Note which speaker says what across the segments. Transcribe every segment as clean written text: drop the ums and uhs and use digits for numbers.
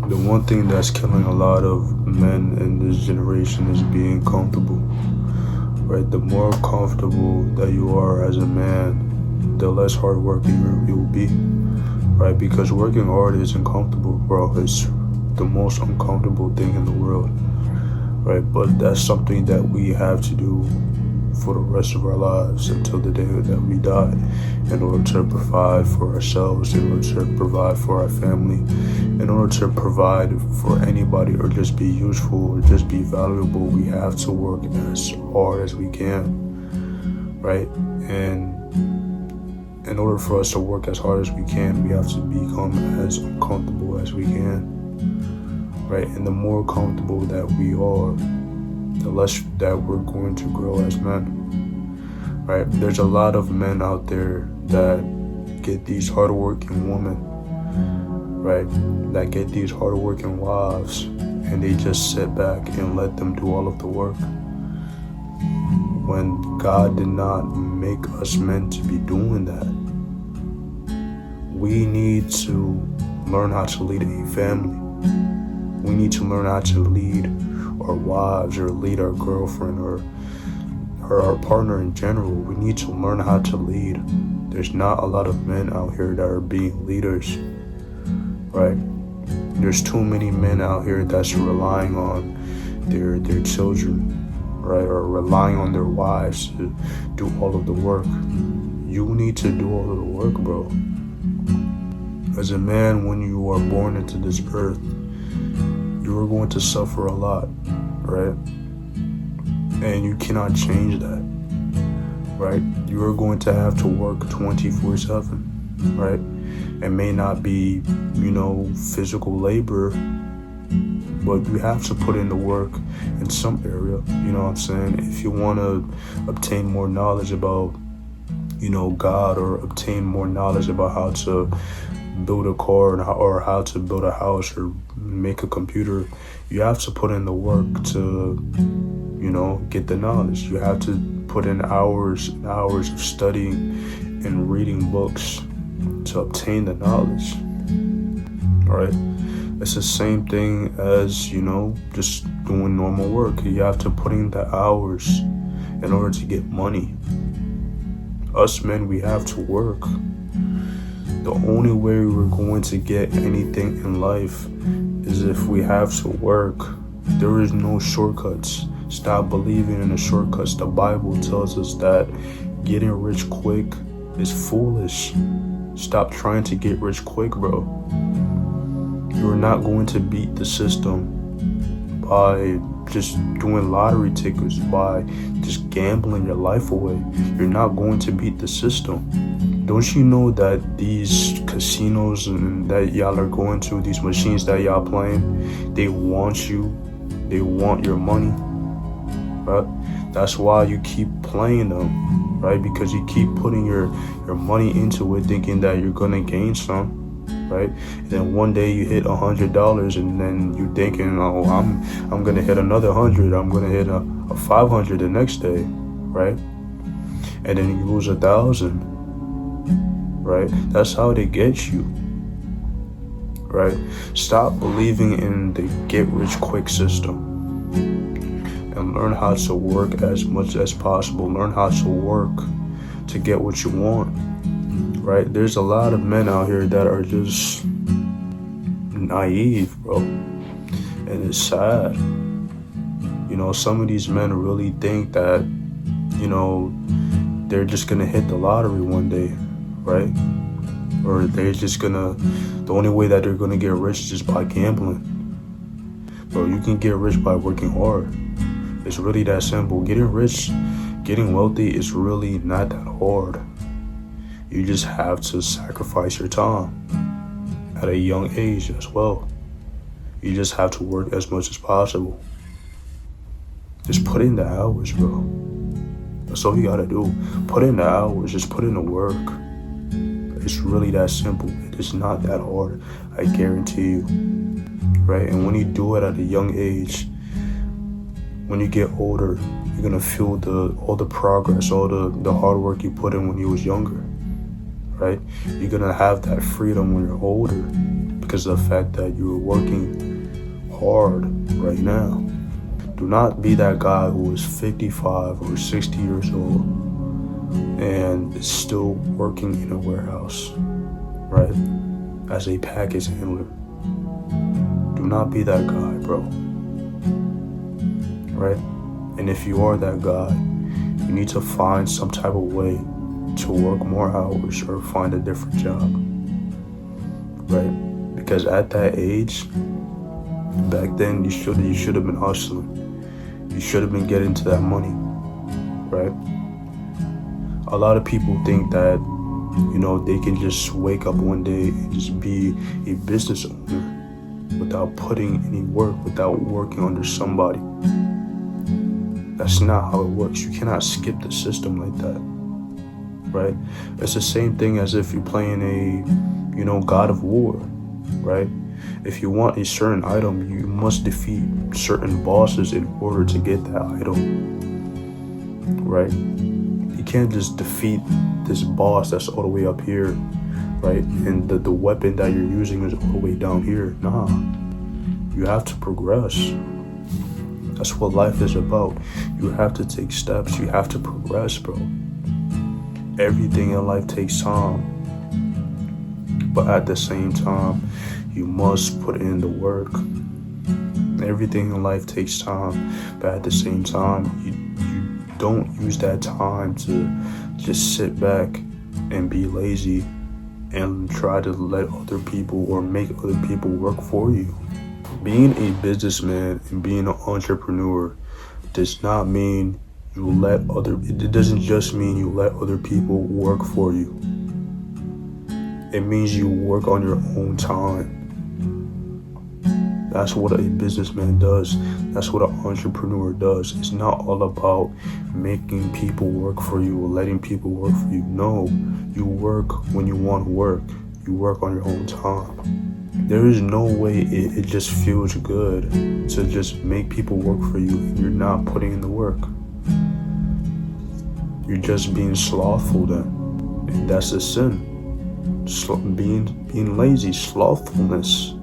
Speaker 1: The one thing that's killing a lot of men in this generation is being comfortable, right? The more comfortable that you are as a man, the less hardworking you will be, right? Because working hard isn't comfortable, bro. It's the most uncomfortable thing in the world, right? But that's something that we have to do for the rest of our lives until the day that we die, in order to provide for ourselves, in order to provide for our family, in order to provide for anybody, or just be useful, or just be valuable. We have to work as hard as we can, right? And in order for us to work as hard as we can, we have to become as uncomfortable as we can, right? And the more comfortable that we are, the less that we're going to grow as men, right? There's a lot of men out there that get these hardworking women, right? That get these hardworking wives, and they just sit back and let them do all of the work. When God did not make us men to be doing that. We need to learn how to lead a family. We need to learn how to lead our wives, or lead our girlfriend, or our partner in general. We need to learn how to lead. There's not a lot of men out here that are being leaders, right? There's too many men out here that's relying on their children, right? Or relying on their wives to do all of the work. You need to do all of the work, bro. As a man, when you are born into this earth, you are going to suffer a lot, right? And you cannot change that, right? You are going to have to work 24/7, right? It may not be, physical labor, but you have to put in the work in some area, you know what I'm saying? If you want to obtain more knowledge about, God, or obtain more knowledge about how to build a car, or how to build a house, or make a computer, you have to put in the work to, get the knowledge. You have to put in hours and hours of studying and reading books to obtain the knowledge, right? It's the same thing as, just doing normal work. You have to put in the hours in order to get money. Us men, we have to work. The only way we're going to get anything in life is if we have to work. There is no shortcuts. Stop believing in the shortcuts. The Bible tells us that getting rich quick is foolish. Stop trying to get rich quick, bro. You're not going to beat the system by just doing lottery tickets, by just gambling your life away. You're not going to beat the system. Don't you know that these casinos and that y'all are going to, these machines that y'all playing, they want you, they want your money, right? That's why you keep playing them, right? Because you keep putting your money into it, thinking that you're gonna gain some, right? And then one day you hit $100, and then you thinking, oh, I'm gonna hit another 100, I'm gonna hit a 500 the next day, right? And then you lose 1,000. Right? That's how they get you, right? Stop believing in the get rich quick system and learn how to work as much as possible. Learn how to work to get what you want, right? There's a lot of men out here that are just naive, bro, and it's sad. Some of these men really think that, they're just gonna hit the lottery one day, right? Or they're just the only way that they're gonna get rich is just by gambling. Bro, you can get rich by working hard. It's really that simple. Getting rich, getting wealthy is really not that hard. You just have to sacrifice your time at a young age as well. You just have to work as much as possible. Just put in the hours, bro. That's all you gotta do. Put in the hours, just put in the work. It's really that simple. It is not that hard, I guarantee you, right? And when you do it at a young age, when you get older, you're gonna feel all the progress, all the hard work you put in when you was younger, right? You're gonna have that freedom when you're older, because of the fact that you're working hard right now. Do not be that guy who is 55 or 60 years old and is still working in a warehouse, right? As a package handler. Do not be that guy, bro. Right? And if you are that guy, you need to find some type of way to work more hours or find a different job. Right? Because at that age, back then, you should have been hustling. You should have been getting to that money, right? A lot of people think that, they can just wake up one day and just be a business owner without putting any work, without working under somebody. That's not how it works. You cannot skip the system like that, right? It's the same thing as if you're playing a, God of War, right? If you want a certain item, you must defeat certain bosses in order to get that item, right? You can't just defeat this boss that's all the way up here, right? And the weapon that you're using is all the way down here. Nah, you have to progress. That's what life is about. You have to take steps. You have to progress, bro. Everything in life takes time. But at the same time, you must put in the work. Everything in life takes time, but at the same time, you don't use that time to just sit back and be lazy and try to let other people or make other people work for you. Being a businessman and being an entrepreneur does not mean it doesn't just mean you let other people work for you. It means you work on your own time. That's what a businessman does. That's what an entrepreneur does. It's not all about making people work for you or letting people work for you. No, you work when you want to work. You work on your own time. There is no way it just feels good to just make people work for you and you're not putting in the work. You're just being slothful then. And that's a sin. Being lazy, slothfulness.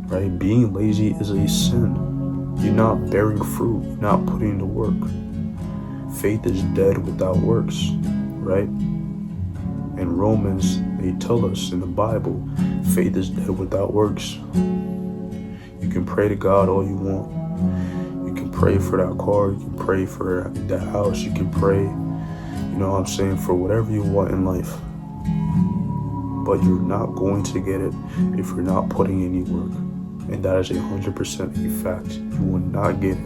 Speaker 1: Right? Being lazy is a sin. You're not bearing fruit. You're not putting in the work. Faith is dead without works, right? In Romans, they tell us in the Bible, faith is dead without works. You can pray to God all you want. You can pray for that car. You can pray for that house. You can pray, for whatever you want in life. But you're not going to get it if you're not putting any work. And that is 100% a fact. You will not get it.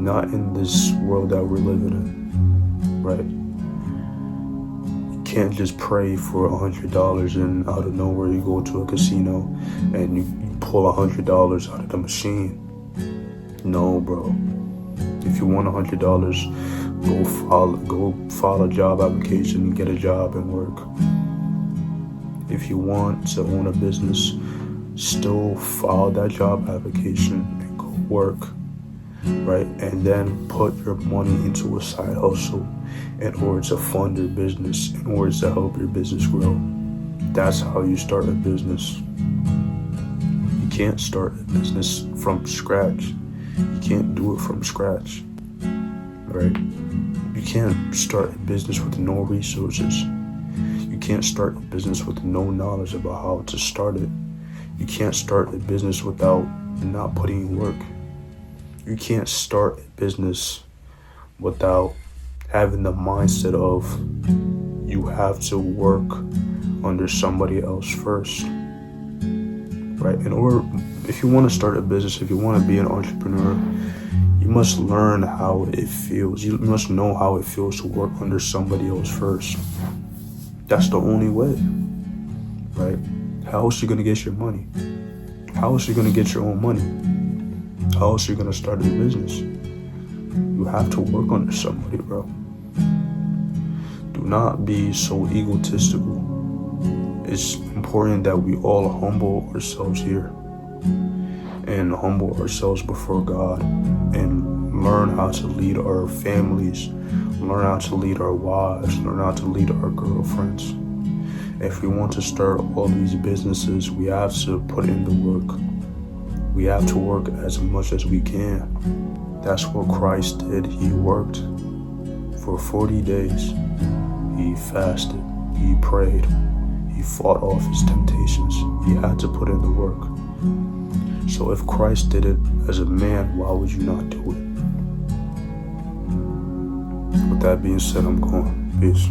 Speaker 1: Not in this world that we're living in, right? You can't just pray for $100 and out of nowhere you go to a casino and you pull $100 out of the machine. No, bro. If you want $100, go file a job application and get a job and work. If you want to own a business, still file that job application and go work, right? And then put your money into a side hustle in order to fund your business, in order to help your business grow. That's how you start a business. You can't start a business from scratch. You can't do it from scratch, right? You can't start a business with no resources. You can't start a business with no knowledge about how to start it. You can't start a business without not putting in work. You can't start a business without having the mindset of you have to work under somebody else first, right? If you want to start a business, if you want to be an entrepreneur, you must learn how it feels. You must know how it feels to work under somebody else first. That's the only way, right? How else are you going to get your money? How else are you going to get your own money? How else are you going to start a business? You have to work under somebody, bro. Do not be so egotistical. It's important that we all humble ourselves here and humble ourselves before God and learn how to lead our families, learn how to lead our wives, learn how to lead our girlfriends. If we want to start all these businesses, we have to put in the work. We have to work as much as we can. That's what Christ did. He worked for 40 days. He fasted. He prayed. He fought off his temptations. He had to put in the work. So if Christ did it as a man, why would you not do it? With that being said, I'm going. Peace.